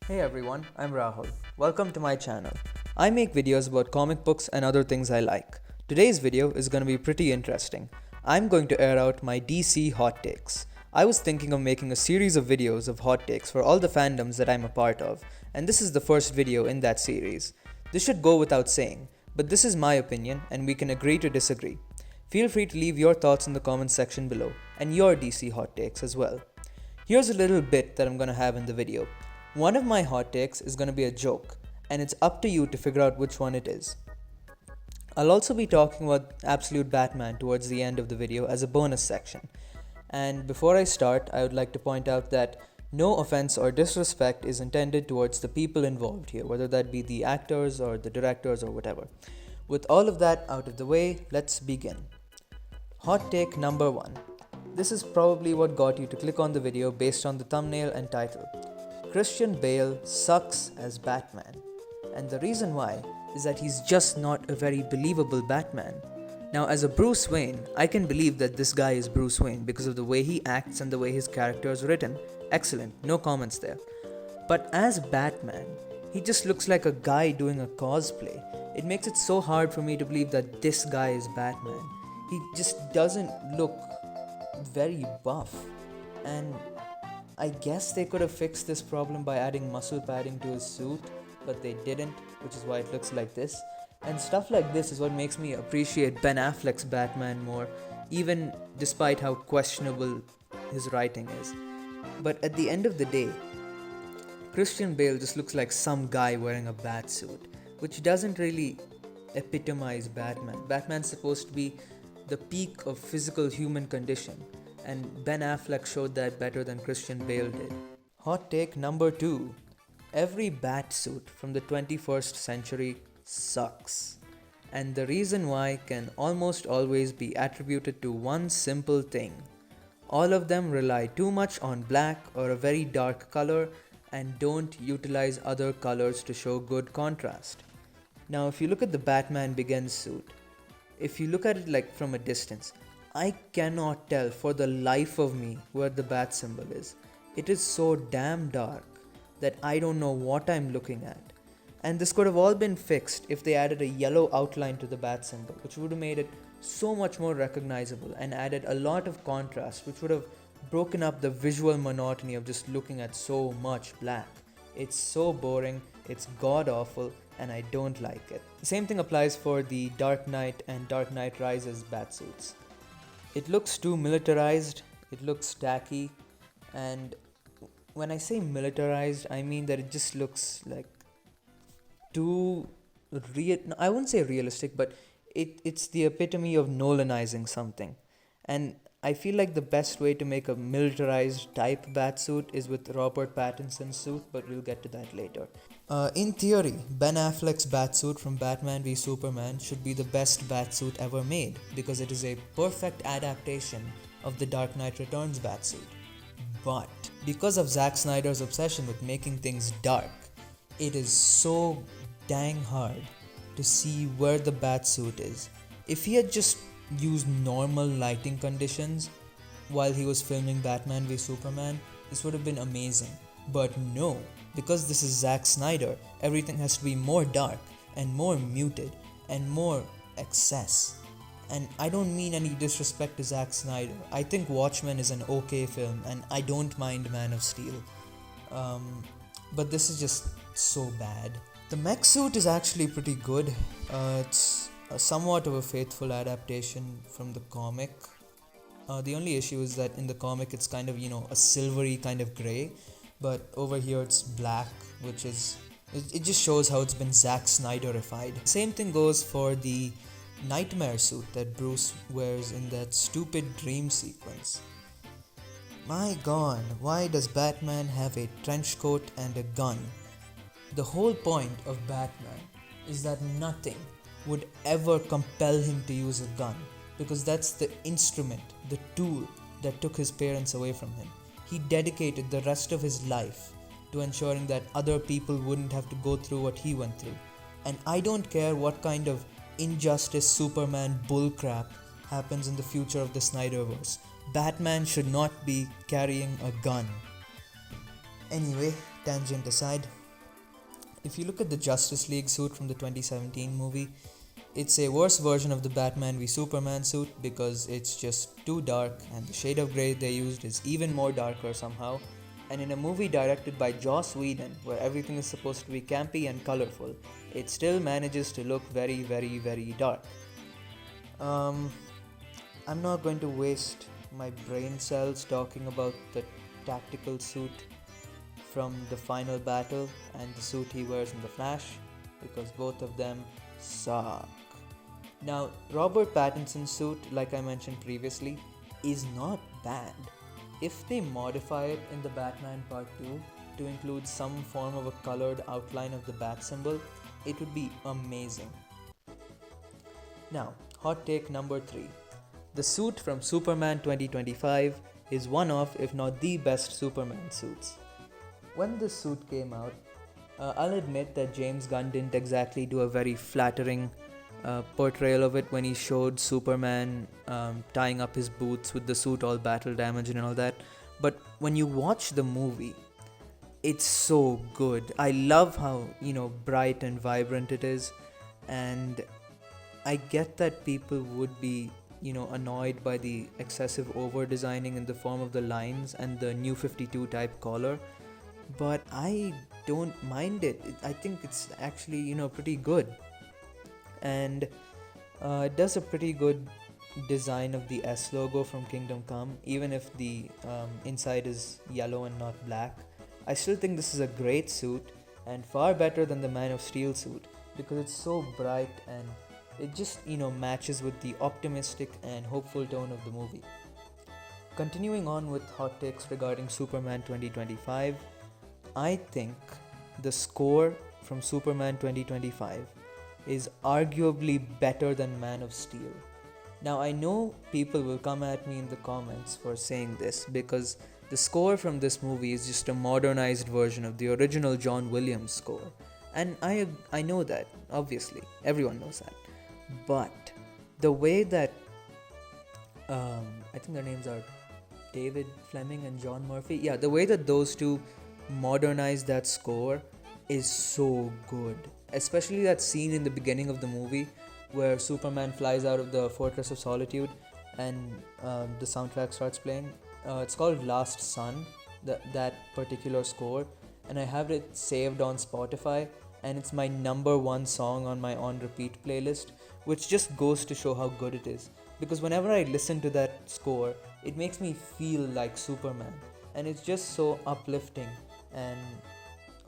Hey everyone, I'm Rahul. Welcome to my channel. I make videos about comic books and other things I like. Today's video is going to be pretty interesting. I'm going to air out my DC hot takes. I was thinking of making a series of videos of hot takes for all the fandoms that I'm a part of, and this is the first video in that series. This should go without saying, but this is my opinion and we can agree to disagree. Feel free to leave your thoughts in the comments section below and your DC hot takes as well. Here's a little bit that I'm going to have in the video. One of my hot takes is going to be a joke, and it's up to you to figure out which one it is. I'll also be talking about Absolute Batman towards the end of the video as a bonus section. And before I start, I would like to point out that no offense or disrespect is intended towards the people involved here, whether that be the actors or the directors or whatever. With all of that out of the way, let's begin. Hot take number 1. This is probably what got you to click on the video based on the thumbnail and title. Christian Bale sucks as Batman, and the reason why is that he's just not a very believable Batman. Now, as a Bruce Wayne, I can believe that this guy is Bruce Wayne because of the way he acts and the way his character is written. Excellent, no comments there. But as Batman, he just looks like a guy doing a cosplay. It makes it so hard for me to believe that this guy is Batman. He just doesn't look very buff, and I guess they could have fixed this problem by adding muscle padding to his suit, but they didn't, which is why it looks like this. And stuff like this is what makes me appreciate Ben Affleck's Batman more, even despite how questionable his writing is. But at the end of the day, Christian Bale just looks like some guy wearing a bat suit, which doesn't really epitomize Batman. Batman's supposed to be the peak of physical human condition, and Ben Affleck showed that better than Christian Bale did. Hot take number 2. Every bat suit from the 21st century sucks. And the reason why can almost always be attributed to one simple thing. All of them rely too much on black or a very dark color and don't utilize other colors to show good contrast. Now, if you look at the Batman Begins suit, if you look at it like from a distance, I cannot tell for the life of me where the bat symbol is. It is so damn dark that I don't know what I'm looking at. And this could have all been fixed if they added a yellow outline to the bat symbol, which would have made it so much more recognizable and added a lot of contrast, which would have broken up the visual monotony of just looking at so much black. It's so boring, it's god awful, and I don't like it. The same thing applies for the Dark Knight and Dark Knight Rises batsuits. It looks too militarized, it looks tacky, and when I say militarized, I mean that it just looks like too real. No, I wouldn't say realistic, but it's the epitome of Nolanizing something. And I feel like the best way to make a militarized type batsuit is with Robert Pattinson's suit, but we'll get to that later. In theory, Ben Affleck's batsuit from Batman v Superman should be the best batsuit ever made because it is a perfect adaptation of the Dark Knight Returns batsuit. But because of Zack Snyder's obsession with making things dark, it is so dang hard to see where the batsuit is. If he had just used normal lighting conditions while he was filming Batman v Superman, this would have been amazing. But no, because this is Zack Snyder, everything has to be more dark and more muted and more excess. And I don't mean any disrespect to Zack Snyder. I think Watchmen is an okay film and I don't mind Man of Steel. But this is just so bad. The mech suit is actually pretty good. It's somewhat of a faithful adaptation from the comic. The only issue is that in the comic it's kind of, a silvery kind of grey. But over here it's black, which is... It just shows how it's been Zack Snyderified. Same thing goes for the nightmare suit that Bruce wears in that stupid dream sequence. My god, why does Batman have a trench coat and a gun? The whole point of Batman is that nothing would ever compel him to use a gun, because that's the instrument, the tool that took his parents away from him. He dedicated the rest of his life to ensuring that other people wouldn't have to go through what he went through. And I don't care what kind of Injustice Superman bullcrap happens in the future of the Snyderverse. Batman should not be carrying a gun. Anyway, tangent aside, if you look at the Justice League suit from the 2017 movie, it's a worse version of the Batman v Superman suit because it's just too dark, and the shade of grey they used is even more darker somehow. And in a movie directed by Joss Whedon, where everything is supposed to be campy and colorful, it still manages to look very, very, very dark. I'm not going to waste my brain cells talking about the tactical suit from the final battle and the suit he wears in The Flash, because both of them suck. Now, Robert Pattinson's suit, like I mentioned previously, is not bad. If they modify it in the Batman Part 2 to include some form of a colored outline of the bat symbol, it would be amazing. Now, hot take number 3. The suit from Superman 2025 is one of, if not the best Superman suits. When this suit came out, I'll admit that James Gunn didn't exactly do a very flattering portrayal of it when he showed Superman tying up his boots with the suit all battle damaged and all that. But when you watch the movie, it's so good. I love how, bright and vibrant it is, and I get that people would be, annoyed by the excessive over designing in the form of the lines and the New 52 type collar, but I don't mind it. I think it's actually, pretty good. And it does a pretty good design of the S logo from Kingdom Come, even if the inside is yellow and not black. I still think this is a great suit and far better than the Man of Steel suit because it's so bright and it just, matches with the optimistic and hopeful tone of the movie. Continuing on with hot takes regarding Superman 2025, I think the score from Superman 2025 is arguably better than Man of Steel. Now, I know people will come at me in the comments for saying this because the score from this movie is just a modernized version of the original John Williams score. And I know that, obviously, everyone knows that. But the way that, I think their names are David Fleming and John Murphy. Yeah, the way that those two modernized that score is so good. Especially that scene in the beginning of the movie where Superman flies out of the Fortress of Solitude and the soundtrack starts playing. It's called Last Sun, that particular score, and I have it saved on Spotify, and it's my number 1 song on my on repeat playlist, which just goes to show how good it is. Because whenever I listen to that score, it makes me feel like Superman, and it's just so uplifting and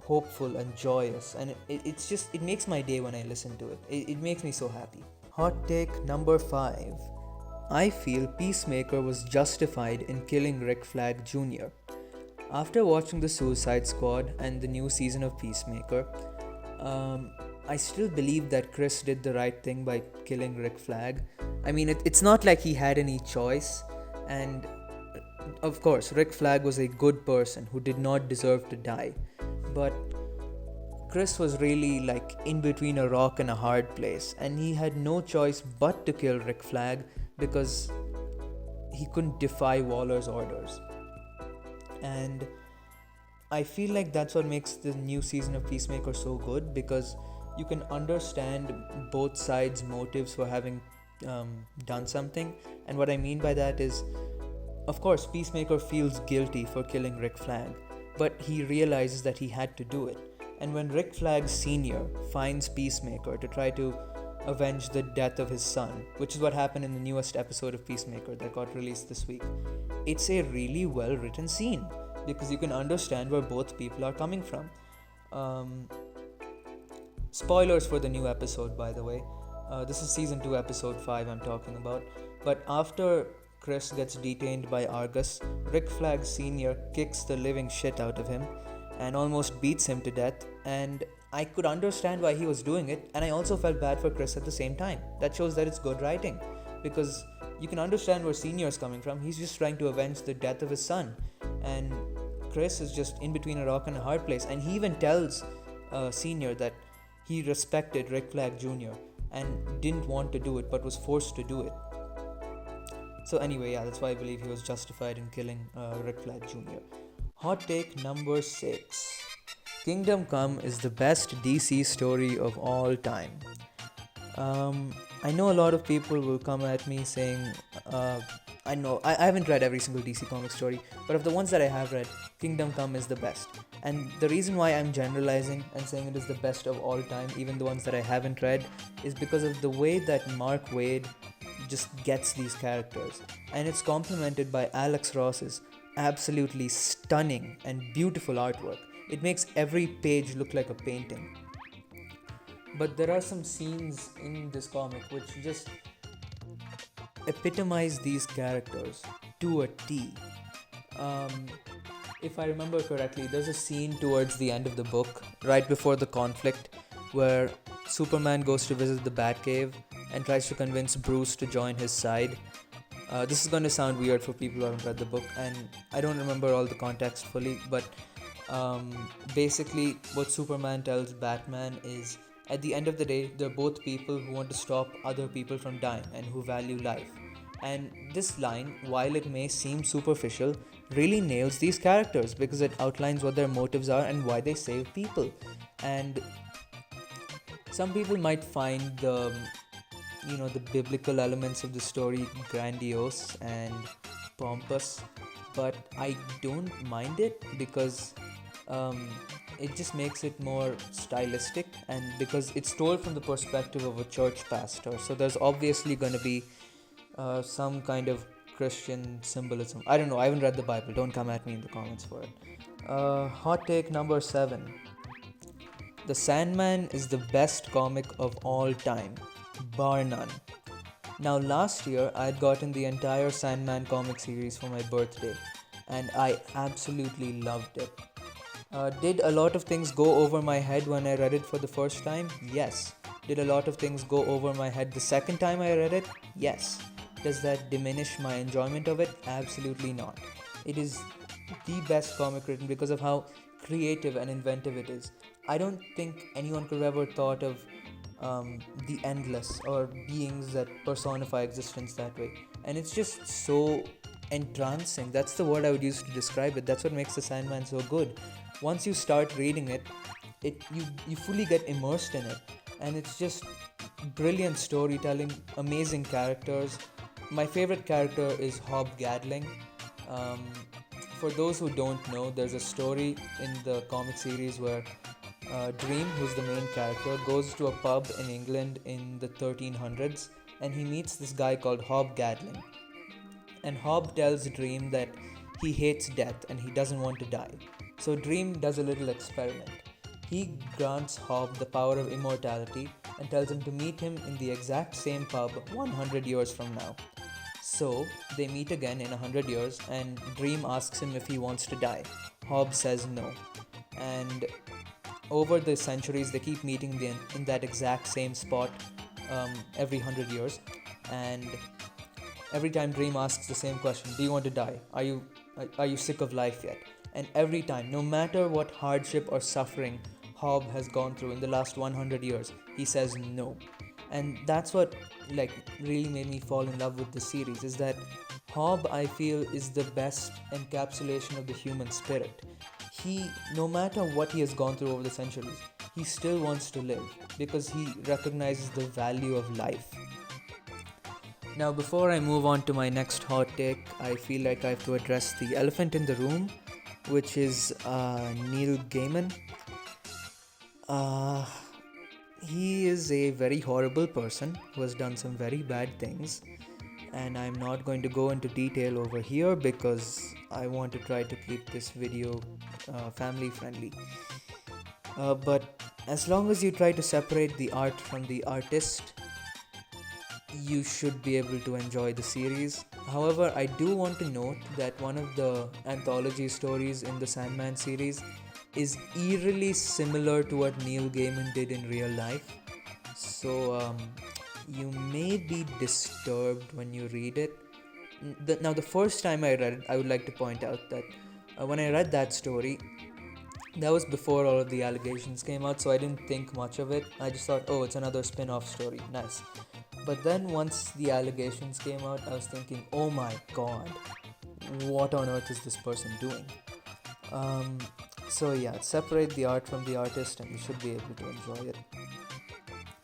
hopeful and joyous, and it makes my day when I listen to it. It makes me so happy. Hot take number 5. I feel Peacemaker was justified in killing Rick Flag Jr. After watching the Suicide Squad and the new season of Peacemaker, I still believe that Chris did the right thing by killing Rick Flag. I mean, it's not like he had any choice, and of course, Rick Flag was a good person who did not deserve to die. But Chris was really in between a rock and a hard place, and he had no choice but to kill Rick Flag because he couldn't defy Waller's orders. And I feel like that's what makes the new season of Peacemaker so good, because you can understand both sides' motives for having done something. And what I mean by that is, of course, Peacemaker feels guilty for killing Rick Flag, but he realizes that he had to do it. And when Rick Flag Sr. finds Peacemaker to try to avenge the death of his son, which is what happened in the newest episode of Peacemaker that got released this week, it's a really well written scene because you can understand where both people are coming from. Spoilers for the new episode, by the way. This is season 2 episode 5 I'm talking about. But after Chris gets detained by Argus, Rick Flag Sr. kicks the living shit out of him and almost beats him to death, and I could understand why he was doing it, and I also felt bad for Chris at the same time. That shows that it's good writing, because you can understand where Senior is coming from. He's just trying to avenge the death of his son, and Chris is just in between a rock and a hard place, and he even tells Senior that he respected Rick Flag Jr. and didn't want to do it but was forced to do it. So anyway, yeah, that's why I believe he was justified in killing Rick Flag Jr. Hot take number 6. Kingdom Come is the best DC story of all time. I know a lot of people will come at me saying, I know I haven't read every single DC comic story, but of the ones that I have read, Kingdom Come is the best. And the reason why I'm generalizing and saying it is the best of all time, even the ones that I haven't read, is because of the way that Mark Waid just gets these characters. And it's complemented by Alex Ross's absolutely stunning and beautiful artwork. It makes every page look like a painting. But there are some scenes in this comic which just epitomize these characters to a T. If I remember correctly, there's a scene towards the end of the book, right before the conflict, where Superman goes to visit the Batcave and tries to convince Bruce to join his side. This is going to sound weird for people who haven't read the book, and I don't remember all the context fully, but basically what Superman tells Batman is, at the end of the day, they're both people who want to stop other people from dying and who value life. And this line, while it may seem superficial, really nails these characters because it outlines what their motives are and why they save people. And some people might find the biblical elements of the story grandiose and pompous, but I don't mind it because it just makes it more stylistic, and because it's told from the perspective of a church pastor, so there's obviously going to be some kind of Christian symbolism. I don't know, I haven't read the Bible, don't come at me in the comments for it. Hot take number 7. The Sandman is the best comic of all time, bar none. Now last year I had gotten the entire Sandman comic series for my birthday, and I absolutely loved it. Did a lot of things go over my head when I read it for the first time? Yes. Did a lot of things go over my head the second time I read it? Yes. Does that diminish my enjoyment of it? Absolutely not. It is the best comic written because of how creative and inventive it is. I don't think anyone could have ever thought of the endless or beings that personify existence that way. And it's just so entrancing. That's the word I would use to describe it. That's what makes the Sandman so good. Once you start reading it, you fully get immersed in it, and it's just brilliant storytelling, amazing characters. My favorite character is Hob Gadling. For those who don't know, there's a story in the comic series where Dream, who's the main character, goes to a pub in England in the 1300s, and he meets this guy called Hob Gadling. And Hob tells Dream that he hates death and he doesn't want to die. So Dream does a little experiment. He grants Hob the power of immortality and tells him to meet him in the exact same pub 100 years from now. So they meet again in 100 years, and Dream asks him if he wants to die. Hob says no. And over the centuries they keep meeting in that exact same spot every 100 years, and every time Dream asks the same question, do you want to die? Are you sick of life yet? And every time, no matter what hardship or suffering Hob has gone through in the last 100 years, he says no. And that's what really made me fall in love with the series, is that Hob, I feel, is the best encapsulation of the human spirit. He, no matter what he has gone through over the centuries, he still wants to live because he recognizes the value of life. Now, before I move on to my next hot take, I feel like I have to address the elephant in the room, which is Neil Gaiman. He is a very horrible person who has done some very bad things, and I'm not going to go into detail over here because I want to try to keep this video family friendly. But as long as you try to separate the art from the artist, you should be able to enjoy the series. However, I do want to note that one of the anthology stories in the Sandman series is eerily similar to what Neil Gaiman did in real life. So you may be disturbed when you read it. Now, the first time I read it, I would like to point out that when I read that story, that was before all of the allegations came out, so I didn't think much of it. I just thought, oh, it's another spin-off story, nice. But then once the allegations came out, I was thinking, oh my god, what on earth is this person doing? Um, so yeah, separate the art from the artist and you should be able to enjoy it.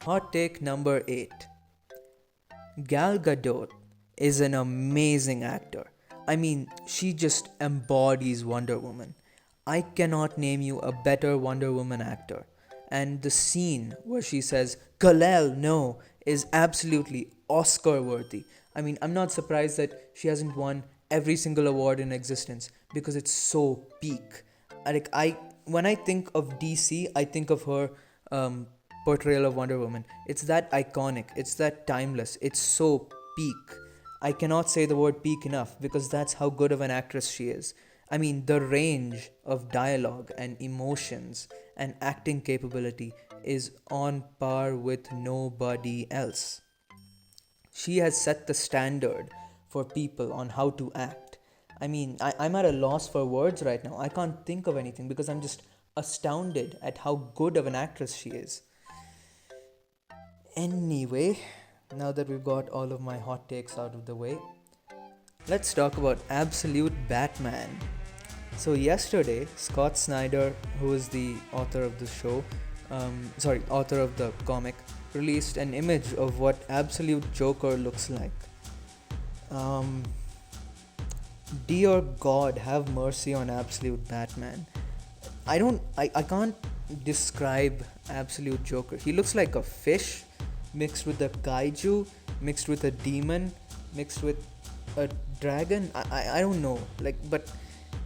Hot take number 8. Gal Gadot is an amazing actor. I mean, she just embodies Wonder Woman. I cannot name you a better Wonder Woman actor. And the scene where she says, Kal-El, no, is absolutely Oscar worthy. I mean, I'm not surprised that she hasn't won every single award in existence because it's so peak. When I think of DC, I think of her um, portrayal of Wonder Woman. It's that iconic, it's that timeless, it's so peak. I cannot say the word peak enough because that's how good of an actress she is. I mean, the range of dialogue and emotions and acting capability is on par with nobody else. She has set the standard for people on how to act. I mean, I'm at a loss for words right now. I can't think of anything because I'm just astounded at how good of an actress she is. Anyway, now that we've got all of my hot takes out of the way, let's talk about Absolute Batman. So yesterday, Scott Snyder, who is the author of the show, author of the comic, released an image of what Absolute Joker looks like. Dear God, have mercy on Absolute Batman. I can't describe Absolute Joker. He looks like a fish mixed with a kaiju, mixed with a demon, mixed with a dragon. I don't know. But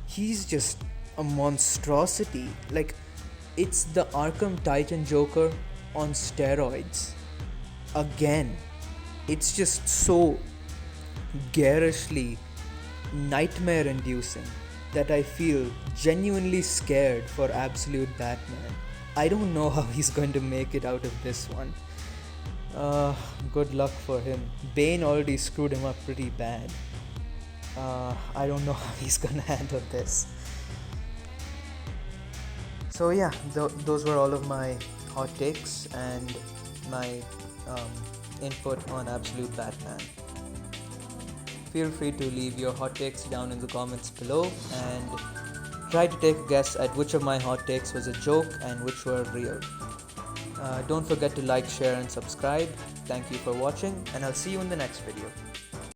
he's just a monstrosity. It's the Arkham Titan Joker on steroids. Again. It's just so garishly nightmare inducing that I feel genuinely scared for Absolute Batman. I don't know how he's going to make it out of this one. Good luck for him. Bane already screwed him up pretty bad. I don't know how he's gonna handle this. So yeah, those were all of my hot takes and my input on Absolute Batman. Feel free to leave your hot takes down in the comments below and try to take a guess at which of my hot takes was a joke and which were real. Don't forget to like, share and subscribe. Thank you for watching and I'll see you in the next video.